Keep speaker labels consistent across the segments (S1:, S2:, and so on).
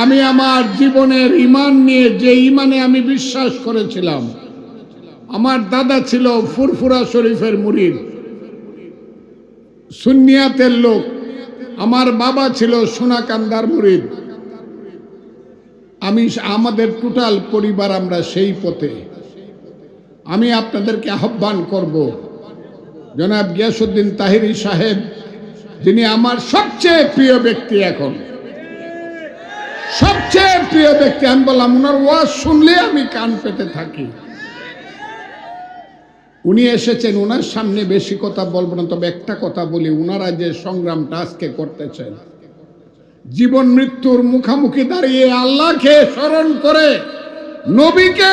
S1: আমি আমার জীবনের ঈমান নিয়ে, যে ঈমানে আমি বিশ্বাস করেছিলাম, আমার দাদা ছিল ফুরফুরা শরীফের মুরিদ, সুন্নিয়াতের লোক। আমার বাবা ছিল সোনাকান্দার মুরিদ। আমাদের টোটাল পরিবার আমরা সেই পথে। আমি আপনাদেরকে আহ্বান করব, জনাব গিয়াসউদ্দিন তাহিরি সাহেব, যিনি আমার সবচেয়ে প্রিয় ব্যক্তি, এখন সবচেয়ে প্রিয় ব্যক্তি। আমি বললাম, ওনার ওয়াজ শুনলে আমি কান পেতে থাকি। উনি এসেছেন, ওনার সামনে বেশি কথা বলবো না, তবে একটা কথা বলি। ওনারা যে সংগ্রামটা আজকে করতেছেন, জীবন মৃত্যুর মুখামুখি দাঁড়িয়ে আল্লাহকে স্মরণ করে, নবীকে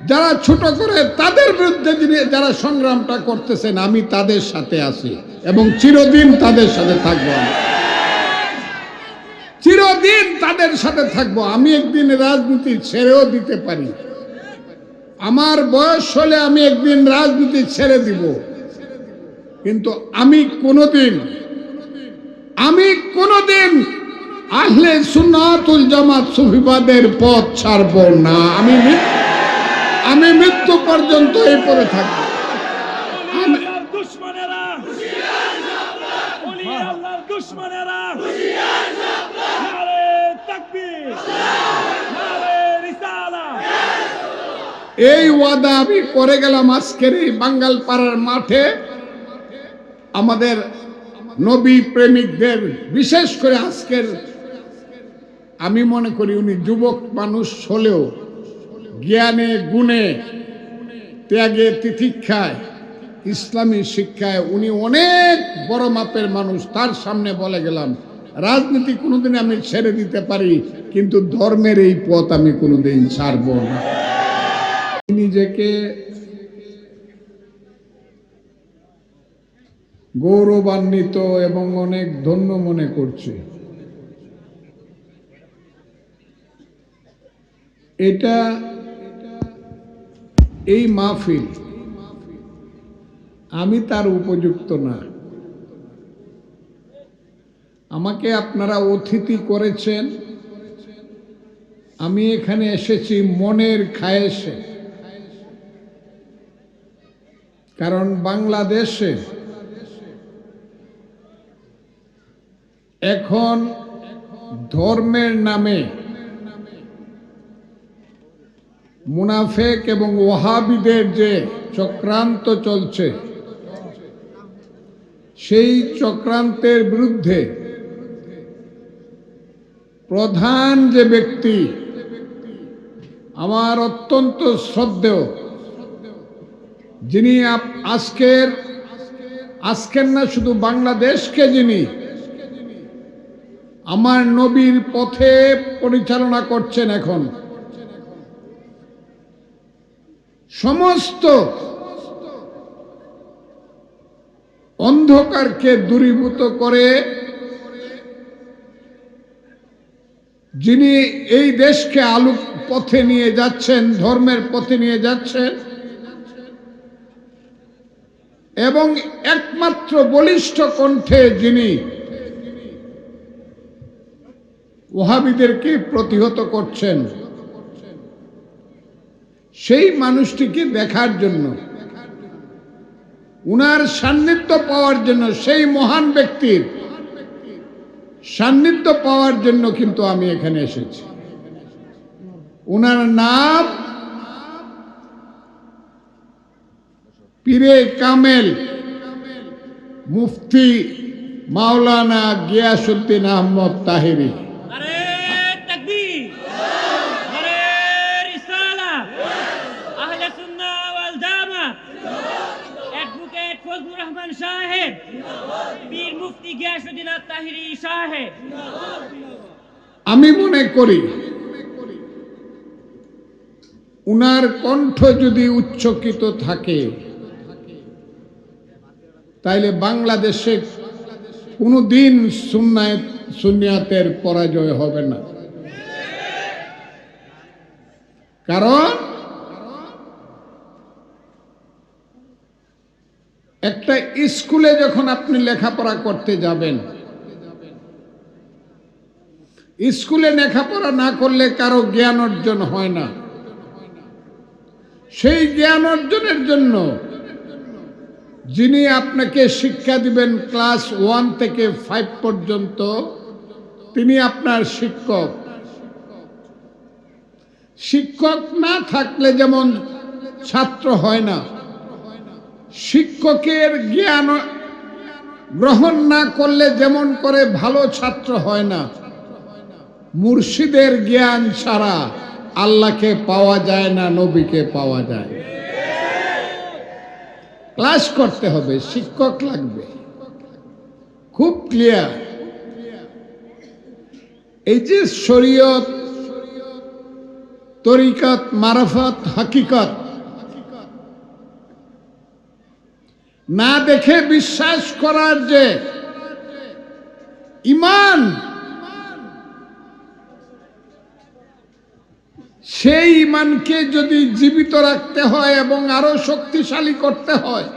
S1: যারা ছোট করে, তাদের বিরুদ্ধে যারা সংগ্রামটা করতেছেন, আমি তাদের সাথে আছি এবং চিরদিন তাদের সাথে থাকবো। চিরদিন তাদের সাথে থাকবো। আমি একদিন রাজনীতি ছেড়েও দিতে পারি, আমার বয়স হলে আমি একদিন রাজনীতি ছেড়ে দিব, কিন্তু আমি কোনোদিন আহলে সুন্নাত ওয়াল জামাত সুফিবাদের পথ ছাড়বো না। আমি মৃত্যু পর্যন্ত এই পড়ে থাকবো। এই ওয়াদা আমি করে গেলাম আজকের এই বাঙ্গালপাড়ার মাঠে। আমাদের নবী প্রেমিকদের, বিশেষ করে আজকের, আমি মনে করি উনি যুবক মানুষ হলেও জ্ঞানে গুণে ত্যাগে তিতিক্ষায় ইসলামী শিক্ষায় উনি অনেক বড় মাপের মানুষ। তার সামনে বলে গেলাম, রাজনীতি কোনোদিন আমি ছেড়ে দিতে পারি, কিন্তু ধর্মের এই পথ আমি কোনোদিন ছাড়ব না। নিজেকে গৌরবান্বিত এবং অনেক ধন্য মনে করছি। এই মাহফিল, আমি তার উপযুক্ত না। আমাকে আপনারা অতিথি করেছেন, আমি এখানে এসেছি মনের খায়েশে। কারণ বাংলাদেশে এখন ধর্মের নামে মুনাফেক এবং ওয়াহাবিদের যে চক্রান্ত চলছে, সেই চক্রান্তের বিরুদ্ধে প্রধান যে ব্যক্তি, আমার অত্যন্ত শ্রদ্ধেয়, যিনি আজকের না শুধু বাংলাদেশকে যিনি আমার নবীর পথে পরিচালনা করছেন, এখন সমস্ত অন্ধকারকে দূরীভূত করে যিনি এই দেশকে আলোর পথে নিয়ে যাচ্ছেন, ধর্মের পথে নিয়ে যাচ্ছেন, এবং একমাত্র বলিষ্ঠ কণ্ঠে যিনি ওয়াহাবিদেরকে প্রতিহত করছেন, সেই মানুষটিকে দেখার জন্য, উনার সান্নিধ্য পাওয়ার জন্য, সেই মহান ব্যক্তির সান্নিধ্য পাওয়ার জন্য কিন্তু আমি এখানে এসেছি। উনার নাম পীরে কামেল মুফতি মাওলানা গিয়াসউদ্দিন আহমদ তাহিরি। আমি মনে করি উনার কণ্ঠ যদি উচ্চকিত থাকে, তাইলে বাংলাদেশে কোনোদিন সুন্নিয়াতের পরাজয় হবে না। কারণ একটা স্কুলে যখন আপনি লেখাপড়া করতে যাবেন, স্কুলে লেখাপড়া না করলে কারো জ্ঞান অর্জন হয় না। সেই জ্ঞান অর্জনের জন্য যিনি আপনাকে শিক্ষা দিবেন ক্লাস 1 থেকে 5 পর্যন্ত, তিনি আপনার শিক্ষক। শিক্ষক না থাকলে যেমন ছাত্র হয় না, শিক্ষকের জ্ঞান গ্রহণ না করলে যেমন করে ভালো ছাত্র হয় না, মুর্শিদের জ্ঞান ছাড়া আল্লাহকে পাওয়া যায় না, নবীকে পাওয়া যায়। ক্লাস করতে হবে, শিক্ষক লাগবে, খুব ক্লিয়ার। এই যে শরীয়ত, তরিকত, মারফত, হাকিকত না দেখে বিশ্বাস করার যে ঈমান, সেই ঈমানকে যদি জীবিত রাখতে হয় এবং আরো শক্তিশালী করতে হয়,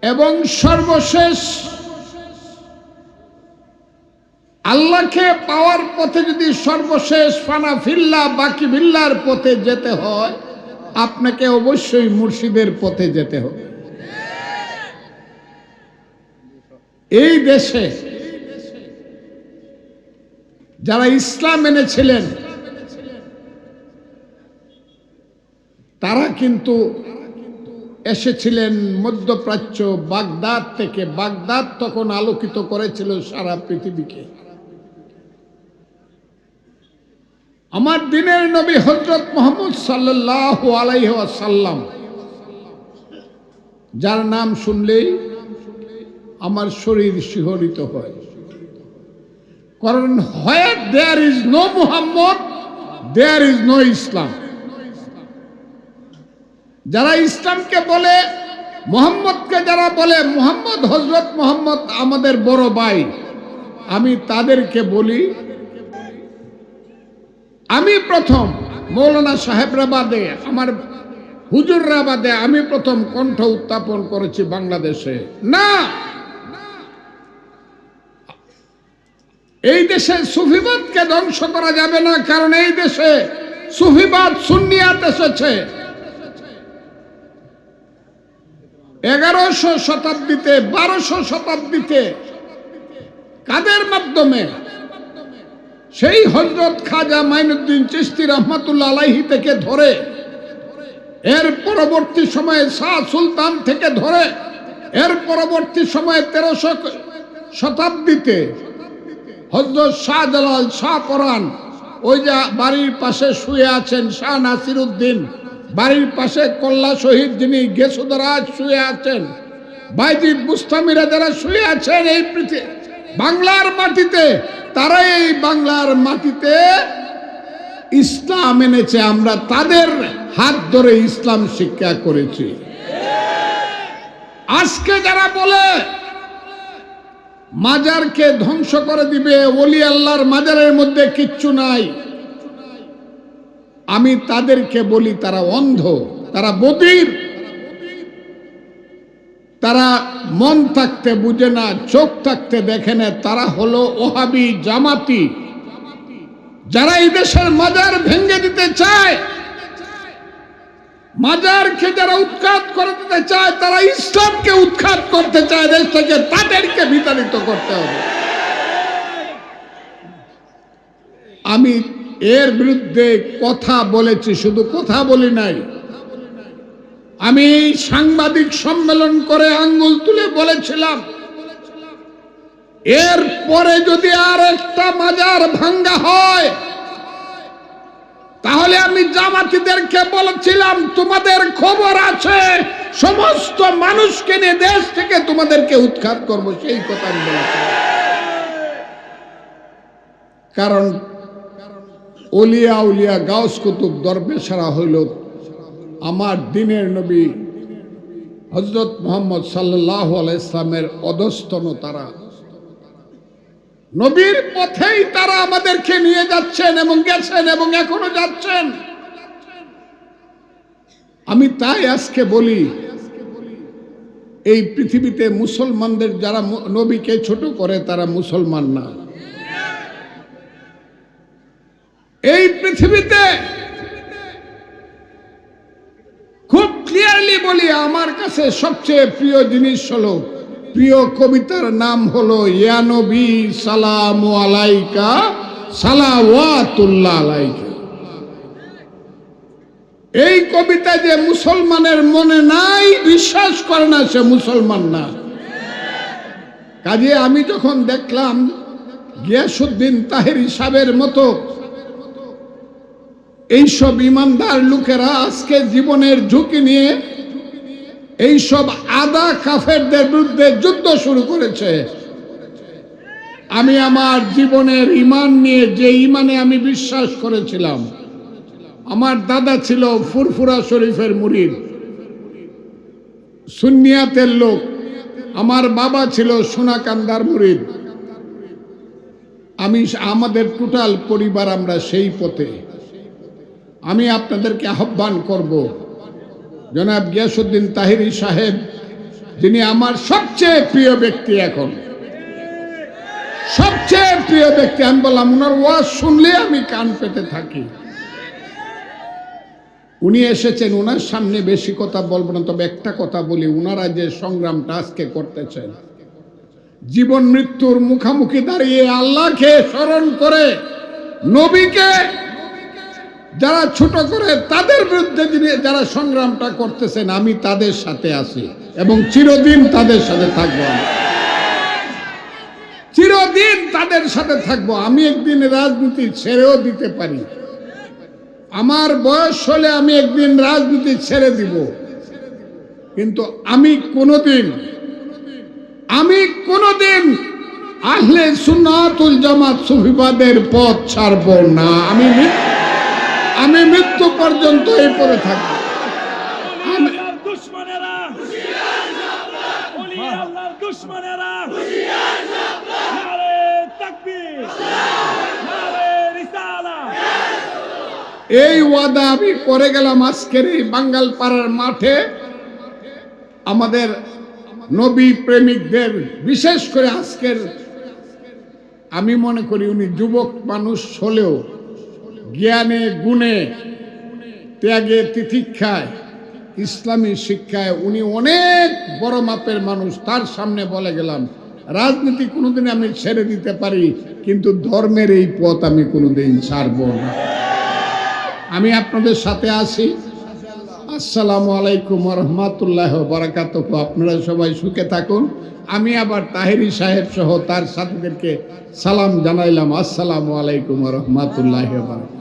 S1: এবং সর্বশেষ আল্লাহকে পাওয়ার পথে যদি সর্বশেষ ফানা ফিল্লা বাকি বিল্লার পথে যেতে হয়, আপনাকে অবশ্যই মুর্শিদের পথে যেতে হবে। এই দেশে যারা ইসলাম এনেছিলেন তারা কিন্তু এসেছিলেন মধ্যপ্রাচ্য, বাগদাদ থেকে। বাগদাদ তখন আলোকিত করেছিল সারা পৃথিবীকে। আমার দিনের নবী হযরত মুহাম্মদ সাল্লাল্লাহু আলাইহি ওয়াসাল্লাম, যার নাম শুনলেই আমার শরীর শিহরিত হয়। কারণ where there is no Muhammad, there is no Islam। যারা ইসলামকে বলে, মুহাম্মদকে যারা বলে, মুহাম্মদ, হযরত মুহাম্মদ আমাদের বড় ভাই, আমি তাদেরকে বলি, আমি প্রথম মৌলানা সাহেবরা বাদে, আমার হুজুররা বাদে আমি প্রথম কণ্ঠ উত্থাপন করেছি বাংলাদেশে। না, এই দেশে সুফিবাদকে ধ্বংস করা যাবে না, কারণ এই দেশে সুফিবাদ সুন্নিয়াত এসেছে 1100 শতাব্দীতে, 1200 শতাব্দীতে। কাদের মাধ্যমে? সেই হযরত খাজা মাইনুদ্দিন চিশতি রহমাতুল্লাহ আলাইহি থেকে ধরে, এর পরবর্তী সময়ে শাহ সুলতান থেকে ধরে, এর পরবর্তী সময়ে 1300 শতাব্দীতে হযরত শাহজালাল, শাহ পরান, ওই যে বাড়ির পাশে শুয়ে আছেন শাহ নাসির উদ্দিন, বাড়ির পাশে কল্লা শহীদ যিনি গেসুদরাজ শুয়ে আছেন, বাইজিদ বুস্তামিরা যারা শুয়ে আছেন এই বাংলার মাটিতে, তারা এই বাংলার মাটিতে ইসলাম এনেছে। আমরা তাদের হাত ধরে ইসলাম শিক্ষা করেছি। আজকে যারা বলে মাজারকে ধ্বংস করে দিবে, ওলি আল্লাহর মাজারের মধ্যে কিচ্ছু নাই, আমি তাদেরকে বলি তারা অন্ধ, তারা বধির, তারা মন থাকতে বুঝে না, চোখ থাকতে দেখে না। তারা হলো ওহাবি, জামাতি, যারা এই দেশের মাজার ভেঙে দিতে চায়, মাজারকে যারা উৎখাত করে দিতে চায়, তারা ইসলামকে উৎখাত করতে চায় দেশ থেকে, তাদেরকে বিতাড়িত করতে হবে। আমি এর বিরুদ্ধে কথা বলেছি, শুধু কথা বলি নাই, আমি সাংবাদিক সম্মেলন করে আঙ্গুল তুলে বলেছিলাম, এর পরে যদি আর একটা মাজার ভাঙ্গা হয়, তাহলে আমি জামাতিদেরকে বলেছিলাম, তোমাদের খবর আছে, সমস্ত মানুষকে নিয়ে দেশ থেকে তোমাদেরকে উৎখাত করব, সেই কথা আমি বলেছিলাম। কারণ ওলিয়া উলিয়া গাউস কুতুব দরবেশরা হইল আমার দিনের নবী হযরত মুহাম্মদ সাল্লাল্লাহু আলাইহি ইসলামের অধস্তন। তারা নবীর পথেই তারা আমাদেরকে নিয়ে যাচ্ছেন এবং গেছেন এবং এখনো যাচ্ছেন। আমি তাই আজকে বলি, এই পৃথিবীতে মুসলমানদের যারা নবীকে ছোট করে তারা মুসলমান না। এই পৃথিবীতে খুব ক্লিয়ারলি বলি, আমার কাছে সবচেয়ে প্রিয় জিনিস হলো, প্রিয় কবিতার নাম হলো ইয়া নবী সালামু আলাইকা সালাওয়াতুল্লাহ আলাইকা। এই কবিতা যে মুসলমানের মনে নাই, বিশ্বাস করে না, সে মুসলমান না। কাজে আমি যখন দেখলাম গিয়াসউদ্দিন তাহেরী সাহেবের মতো এইসব ইমানদার লোকেরা আজকে জীবনের ঝুঁকি নিয়ে এইসব আদা কাফেরদের বিরুদ্ধে যুদ্ধ শুরু করেছে, আমি আমার জীবনের ঈমান নিয়ে, যে ঈমানে আমি বিশ্বাস করেছিলাম, আমার দাদা ছিল ফুরফুরা শরীফের মুরিদ, সুন্নিয়াতের লোক, আমার বাবা ছিল সোনাকান্দার মুরিদ, আমাদের টোটাল পরিবার আমরা সেই পথে। আমি আপনাদেরকে আহ্বান করব, জনাব গিয়াসউদ্দিন তাহেরী সাহেব, যিনি আমার সবচেয়ে প্রিয় ব্যক্তি, এখন সবচেয়ে প্রিয় ব্যক্তি, আমি বললাম ওনার ওয়াজ শুনলে আমি কান পেতে থাকি। উনি এসেছেন, ওনার সামনে বেশি কথা বলবো না, তবে একটা কথা বলি, ওনারা যে সংগ্রামটা আজকে করতেছেন, জীবন মৃত্যুর মুখামুখি দাঁড়িয়ে আল্লাহকে স্মরণ করে, নবীকে যারা ছোট করে, তাদের বিরুদ্ধে যারা সংগ্রামটা করতেছেন, আমি তাদের সাথে আছি এবং চিরদিন তাদের সাথে থাকবো, চিরদিন তাদের সাথে থাকবো। আমি একদিন রাজনীতি ছেড়েও দিতে পারি, আমার বয়স হলে আমি একদিন রাজনীতি ছেড়ে দিব, কিন্তু আমি কোনোদিন আহলে সুন্নাতুল জামাত সুফিবাদের পথ ছাড়ব না। আমি মৃত্যু পর্যন্ত এই পরে থাকবো। এই ওয়াদা আমি করে গেলাম আজকের এই বাঙ্গালপাড়ার মাঠে। আমাদের নবী প্রেমিকদের, বিশেষ করে আজকের, আমি মনে করি উনি যুবক মানুষ হলেও জ্ঞানে গুণে ত্যাগে তিতিক্ষায় ইসলামী শিক্ষায় উনি অনেক বড় মাপের মানুষ। তার সামনে বলে গেলাম, রাজনীতি কোনোদিন আমি ছেড়ে দিতে পারি, কিন্তু ধর্মের এই পথ আমি কোনোদিন ছাড়ব না। আমি আপনাদের সাথে আছি। আসসালামু আলাইকুম ওয়া রাহমাতুল্লাহি ওয়া বারাকাতুহু। আপনারা সবাই সুখে থাকুন। আমি আবার তাহেরী সাহেব সহ তার সাথীদেরকে সালাম জানাইলাম। আসসালামু আলাইকুম ওয়া রাহমাতুল্লাহি ওয়া বারাকাতুহু।